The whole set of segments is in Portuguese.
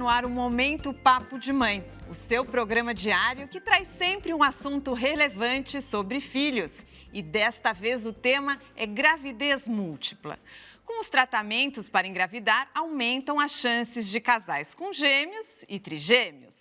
no ar o Momento Papo de Mãe, o seu programa diário que traz sempre um assunto relevante sobre filhos. E desta vez o tema é gravidez múltipla. Com os tratamentos para engravidar, aumentam as chances de casais com gêmeos e trigêmeos.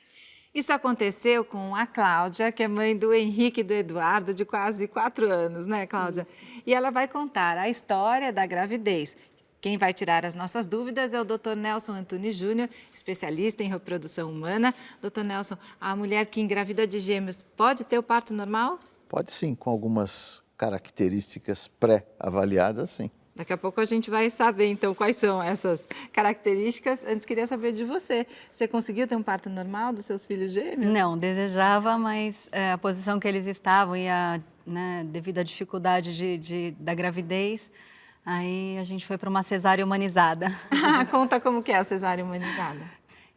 Isso aconteceu com a Cláudia, que é mãe do Henrique e do Eduardo, de quase 4 anos, né, Cláudia? E ela vai contar a história da gravidez. Quem vai tirar as nossas dúvidas é o Dr. Nelson Antunes Júnior, especialista em reprodução humana. Dr. Nelson, a mulher que engravida de gêmeos pode ter o parto normal? Pode sim, com algumas características pré-avaliadas, sim. Daqui a pouco a gente vai saber, então, quais são essas características. Antes, queria saber de você. Você conseguiu ter um parto normal dos seus filhos gêmeos? Não, desejava, mas a posição que eles estavam e devido à dificuldade da gravidez, aí a gente foi para uma cesárea humanizada. Conta como que é a cesárea humanizada.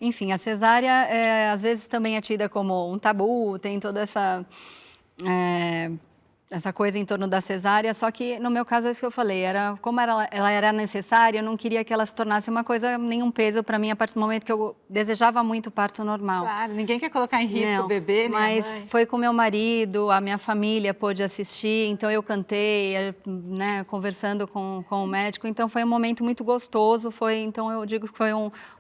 Enfim, a cesárea às vezes também é tida como um tabu, tem toda essa coisa em torno da cesárea, só que no meu caso é isso que eu falei, como ela era necessária, eu não queria que ela se tornasse uma coisa, nenhum peso para mim a partir do momento que eu desejava muito o parto normal. Claro, ninguém quer colocar em risco o bebê, né? Mas foi com meu marido, a minha família pôde assistir, então eu cantei, né, conversando com o médico, então foi um momento muito gostoso, então eu digo que foi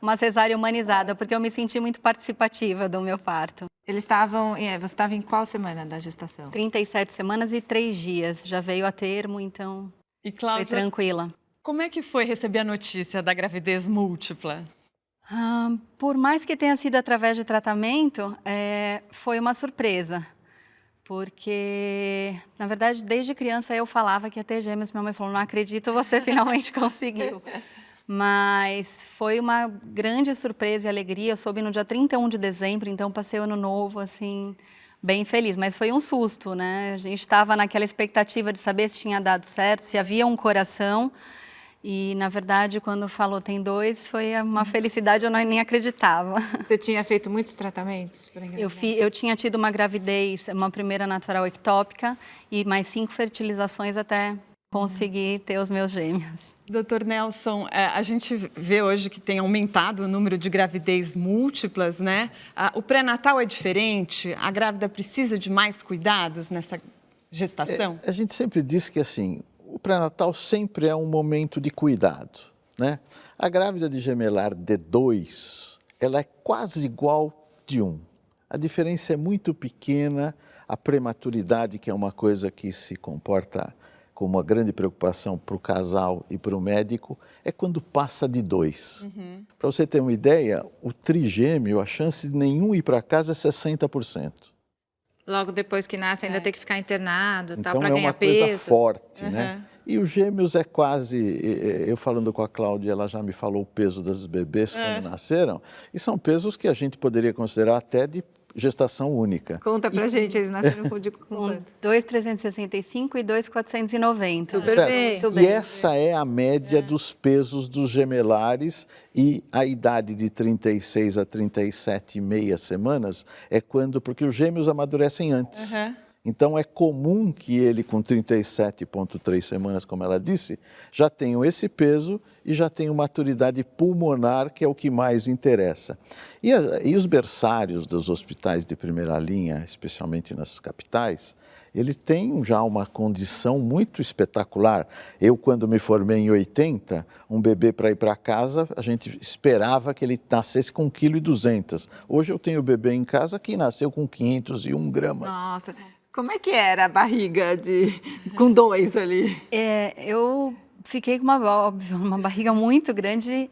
uma cesárea humanizada, porque eu me senti muito participativa do meu parto. Você estava em qual semana da gestação? 37 semanas e 3 dias, já veio a termo, então E Cláudia, foi tranquila. Como é que foi receber a notícia da gravidez múltipla? Por mais que tenha sido através de tratamento, foi uma surpresa. Porque, na verdade, desde criança eu falava que ia ter gêmeos. Minha mãe falou, não acredito, você finalmente conseguiu. Mas foi uma grande surpresa e alegria. Eu soube no dia 31 de dezembro, então passei o ano novo, assim, bem feliz. Mas foi um susto, né? A gente estava naquela expectativa de saber se tinha dado certo, se havia um coração. E, na verdade, quando falou tem 2, foi uma felicidade, eu nem acreditava. Você tinha feito muitos tratamentos para engravidar? Eu tinha tido uma gravidez, uma primeira natural ectópica e mais 5 fertilizações até conseguir ter os meus gêmeos. Doutor Nelson, a gente vê hoje que tem aumentado o número de gravidez múltiplas, né? O pré-natal é diferente? A grávida precisa de mais cuidados nessa gestação? A gente sempre diz que, assim, o pré-natal sempre é um momento de cuidado, né? A grávida de gemelar D2, ela é quase igual de 1. A diferença é muito pequena, a prematuridade, que é uma coisa que se comporta como uma grande preocupação para o casal e para o médico, é quando passa de 2. Para você ter uma ideia, o trigêmeo, a chance de nenhum ir para casa é 60%. Logo depois que nasce, ainda tem que ficar internado, Então, para ganhar peso. É uma coisa forte, né? E os gêmeos é quase... Eu falando com a Cláudia, ela já me falou o peso dos bebês quando nasceram, e são pesos que a gente poderia considerar até de gestação única. Conta pra gente, eles nasceram com 2,365 e 2,490. Super bem. E essa é a média dos pesos dos gemelares, e a idade de 36 a 37,5 semanas é porque os gêmeos amadurecem antes. Então, é comum que ele, com 37,3 semanas, como ela disse, já tenha esse peso e já tenha maturidade pulmonar, que é o que mais interessa. E os berçários dos hospitais de primeira linha, especialmente nas capitais, eles têm já uma condição muito espetacular. Eu, quando me formei em 80, um bebê para ir para casa, a gente esperava que ele nascesse com 1,2 kg. Hoje eu tenho bebê em casa que nasceu com 501 gramas. Nossa, como é que era a barriga com 2 ali? Eu fiquei com uma barriga muito grande,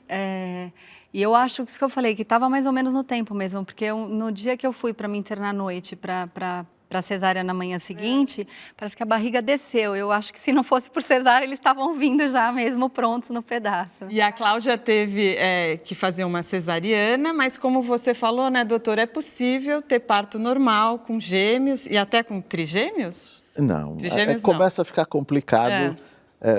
e eu acho que isso que eu falei, que estava mais ou menos no tempo mesmo, porque no dia que eu fui para me internar à noite, para cesárea na manhã seguinte, parece que a barriga desceu. Eu acho que se não fosse por cesárea, eles estavam vindo já mesmo prontos no pedaço. E a Cláudia teve que fazer uma cesariana, mas como você falou, né, doutora, é possível ter parto normal com gêmeos e até com trigêmeos? Não, Trigêmeos começa a ficar complicado.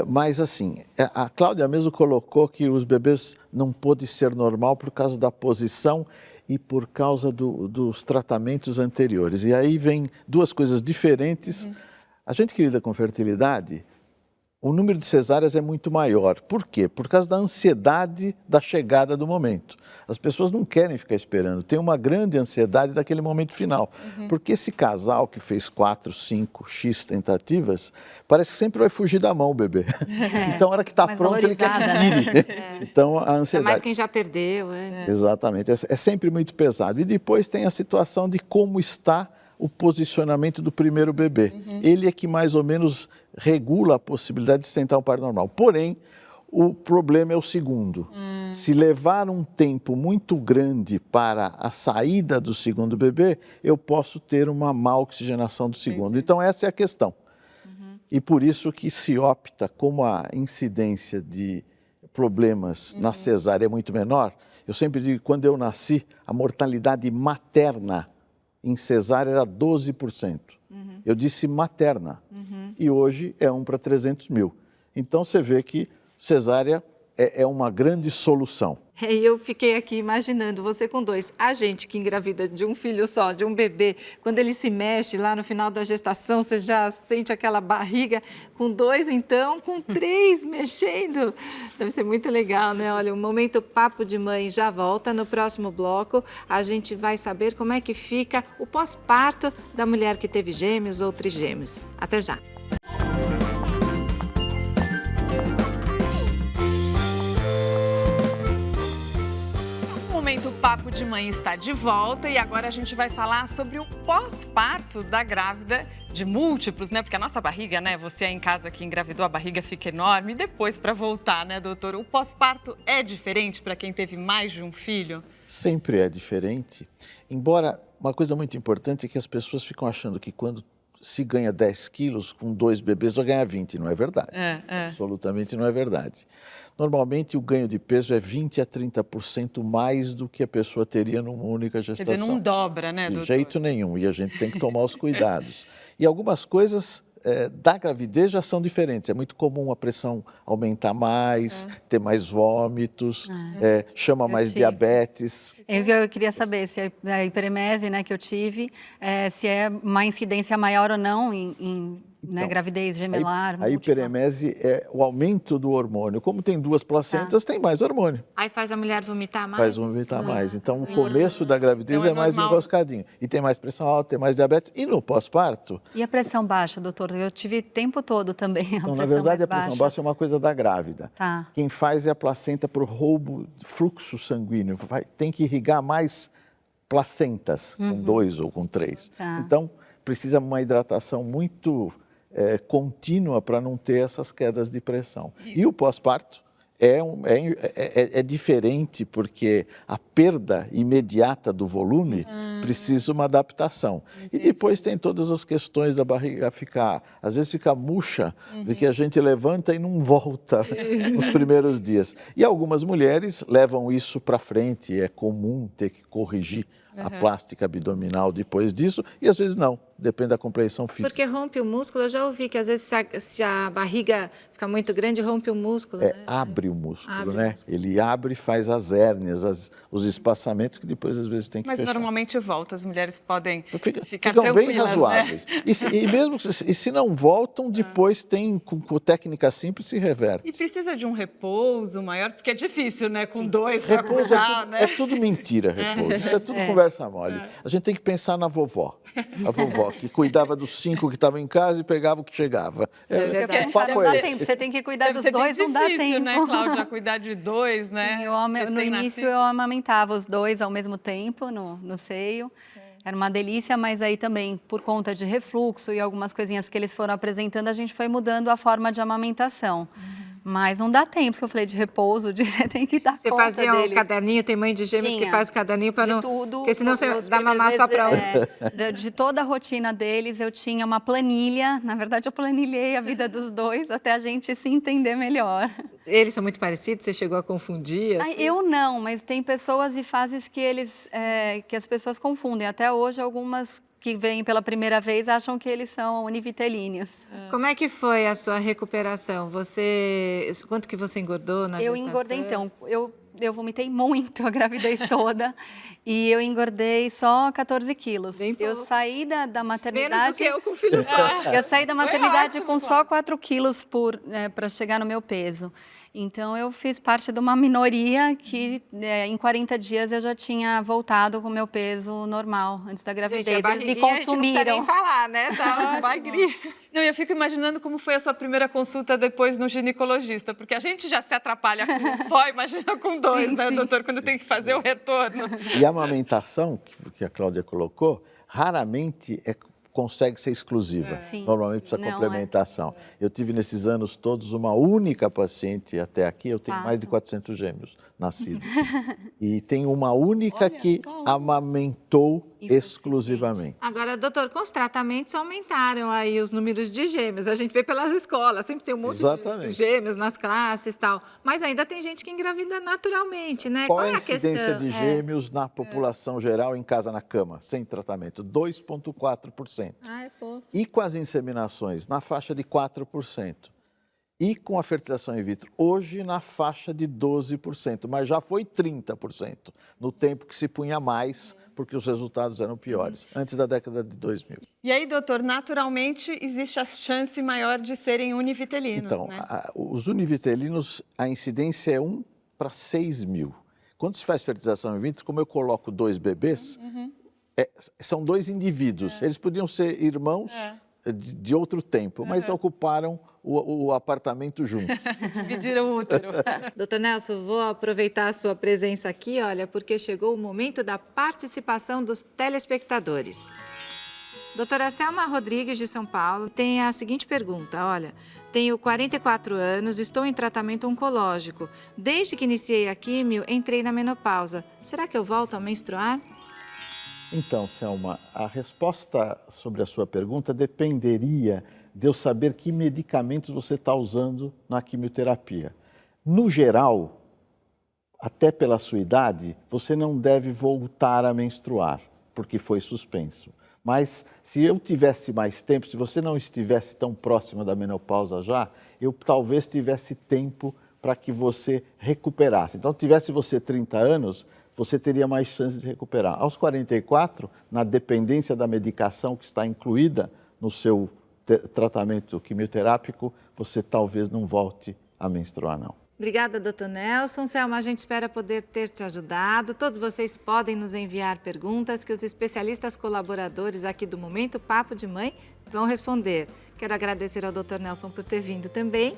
Mas assim, a Cláudia mesmo colocou que os bebês não pôde ser normal por causa da posição e por causa dos tratamentos anteriores. E aí vem duas coisas diferentes. A gente que lida com fertilidade o número de cesáreas é muito maior. Por quê? Por causa da ansiedade da chegada do momento. As pessoas não querem ficar esperando, tem uma grande ansiedade daquele momento final. Porque esse casal que fez 4, 5, X tentativas, parece que sempre vai fugir da mão o bebê. Então, a hora que está pronto, ele quer que tire. Então, a ansiedade... É mais quem já perdeu antes. Exatamente, é sempre muito pesado. E depois tem a situação de como está o posicionamento do primeiro bebê. Ele é que mais ou menos regula a possibilidade de sustentar um parto normal. Porém, o problema é o segundo. Se levar um tempo muito grande para a saída do segundo bebê, eu posso ter uma má oxigenação do segundo. Então, essa é a questão. E por isso que se opta, como a incidência de problemas na cesárea é muito menor, eu sempre digo que quando eu nasci, a mortalidade materna em cesárea era 12%. Eu disse materna. E hoje é 1 para 300 mil. Então, você vê que cesárea é uma grande solução. E eu fiquei aqui imaginando, você com 2, a gente que engravida de um filho só, de um bebê, quando ele se mexe lá no final da gestação, você já sente aquela barriga, com 2 então, com 3 mexendo. Deve ser muito legal, né? Olha, o Momento Papo de Mãe já volta. No próximo bloco, a gente vai saber como é que fica o pós-parto da mulher que teve gêmeos ou trigêmeos. Até já! O Momento Papo de Mãe está de volta e agora a gente vai falar sobre o pós-parto da grávida de múltiplos, né? Porque a nossa barriga, né? Você aí em casa que engravidou, a barriga fica enorme. E depois, para voltar, né, doutor? O pós-parto é diferente para quem teve mais de um filho? Sempre é diferente. Embora, uma coisa muito importante é que as pessoas ficam achando que quando se ganha 10 quilos com 2 bebês, vai ganhar 20. Não é verdade. Absolutamente não é verdade. Normalmente, o ganho de peso é 20% a 30% mais do que a pessoa teria numa única gestação. Quer dizer, não dobra, né, doutor? De jeito nenhum, e a gente tem que tomar os cuidados. E algumas coisas da gravidez já são diferentes. É muito comum a pressão aumentar mais, ter mais vômitos, chama mais diabetes. É isso que eu queria saber, se a hiperemese, né, que eu tive, se é uma incidência maior ou não em né, gravidez gemelar. A hiperemese é o aumento do hormônio. Como tem 2 placentas, tem mais hormônio. Aí faz a mulher vomitar mais? Faz vomitar mais. Então, o começo da gravidez então é mais enroscadinho. E tem mais pressão alta, tem mais diabetes. E no pós-parto... E a pressão baixa, doutor? Eu tive o tempo todo também a Então, pressão na verdade, a pressão baixa. baixa é uma coisa da grávida. Tá. Quem faz é a placenta por roubo de fluxo sanguíneo. Tem que irrigar mais placentas, com 2 ou com 3. Tá. Então, precisa uma hidratação muito contínua para não ter essas quedas de pressão. E o pós-parto é diferente porque a perda imediata do volume precisa uma adaptação. E depois tem todas as questões da barriga ficar, às vezes fica murcha, de que a gente levanta e não volta nos primeiros dias. E algumas mulheres levam isso para frente, é comum ter que corrigir a plástica abdominal depois disso, e às vezes não, depende da compreensão física. Porque rompe o músculo, eu já ouvi que às vezes se a barriga fica muito grande, rompe o músculo, né? Abre o músculo, né? Ele abre e faz as hérnias, os espaçamentos que depois às vezes tem que fechar. Mas normalmente volta, as mulheres podem ficar ficam tranquilas, bem razoáveis. Né? E mesmo se não voltam, depois tem, com técnica simples, se reverte. E precisa de um repouso maior, porque é difícil, né? Com 2 para Repouso cuidar, né? é tudo mentira, repouso. Isso é tudo conversa mole. A gente tem que pensar na vovó. A vovó que cuidava dos 5 que estavam em casa e pegava o que chegava. Não Papo dá esse. tempo, você tem que cuidar Deve dos ser bem 2, não dá difícil, tempo. né, Cláudia, cuidar de 2, né? Sim, no início eu amamentava os 2 ao mesmo tempo no seio. Era uma delícia, mas aí também, por conta de refluxo e algumas coisinhas que eles foram apresentando, a gente foi mudando a forma de amamentação. Mas não dá tempo, que eu falei de repouso, de você tem que dar Você conta fazia deles. o caderninho, tem mãe de gêmeos que faz o caderninho para não... tudo. Porque senão você Nos dá mamar primeiros só para um. de toda a rotina deles, eu tinha uma planilha. Na verdade, eu planilhei a vida dos 2 até a gente se entender melhor. Eles são muito parecidos? Você chegou a confundir? Ai, Assim? eu não, mas tem pessoas e fases que que as pessoas confundem. Até hoje, algumas que vêm pela primeira vez acham que eles são univitelíneos. Como é que foi a sua recuperação? Quanto que você engordou na Eu gestação? engordei, então. Eu eu vomitei muito a gravidez toda e eu engordei só 14 quilos. Bem pouco. Eu saí da maternidade... Menos do que eu com filho só. Eu saí da maternidade ótimo, com só 4 quilos para chegar no meu peso. Então, eu fiz parte de uma minoria que em 40 dias eu já tinha voltado com o meu peso normal, antes da gravidez. Gente, a Eles me barriguinha a gente não precisa consumiram. nem falar, né? Tá magrinha. Não, eu fico imaginando como foi a sua primeira consulta depois no ginecologista, porque a gente já se atrapalha com um só, imagina com dois, né, doutor, quando tem que fazer o retorno. E a amamentação, que a Cláudia colocou, raramente consegue ser exclusiva. Sim. Normalmente precisa Não, complementação. Eu tive nesses anos todos uma única paciente até aqui, eu tenho mais de 400 gêmeos nascidos. E tenho uma única que amamentou exclusivamente. Agora, doutor, com os tratamentos aumentaram aí os números de gêmeos. A gente vê pelas escolas, sempre tem um monte de gêmeos nas classes e tal. Mas ainda tem gente que engravida naturalmente, né? Qual é a questão? incidência de gêmeos na população geral em casa na cama, sem tratamento? 2,4%. Ah, é pouco. E com as inseminações, na faixa de 4%. E com a fertilização in vitro, hoje na faixa de 12%, mas já foi 30%, no tempo que se punha mais, porque os resultados eram piores, antes da década de 2000. E aí, doutor, naturalmente existe a chance maior de serem univitelinos, Então, né? os univitelinos, a incidência é 1 para 6 mil. Quando se faz fertilização in vitro, como eu coloco 2 bebês, são 2 indivíduos. Eles podiam ser irmãos de outro tempo, mas ocuparam o apartamento juntos. Dividiram o útero. Doutor Nelson, vou aproveitar a sua presença aqui, olha, porque chegou o momento da participação dos telespectadores. Doutora Selma Rodrigues, de São Paulo, tem a seguinte pergunta, olha, tenho 44 anos, estou em tratamento oncológico. Desde que iniciei a químio, entrei na menopausa. Será que eu volto a menstruar? Então, Selma, a resposta sobre a sua pergunta dependeria de eu saber que medicamentos você está usando na quimioterapia. No geral, até pela sua idade, você não deve voltar a menstruar, porque foi suspenso. Mas se eu tivesse mais tempo, se você não estivesse tão próxima da menopausa já, eu talvez tivesse tempo para que você recuperasse. Então, tivesse você 30 anos, você teria mais chances de recuperar. Aos 44, na dependência da medicação que está incluída no seu tratamento quimioterápico, você talvez não volte a menstruar, não. Obrigada, doutor Nelson. Selma, a gente espera poder ter te ajudado. Todos vocês podem nos enviar perguntas que os especialistas colaboradores aqui do Momento Papo de Mãe vão responder. Quero agradecer ao doutor Nelson por ter vindo também.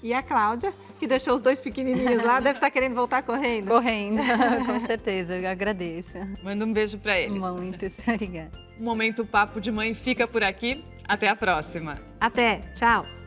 E a Cláudia, que deixou os 2 pequenininhos lá, deve estar querendo voltar correndo. Correndo, com certeza, eu agradeço. Manda um beijo para eles. Muito obrigada. O Momento Papo de Mãe fica por aqui. Até a próxima. Até, tchau.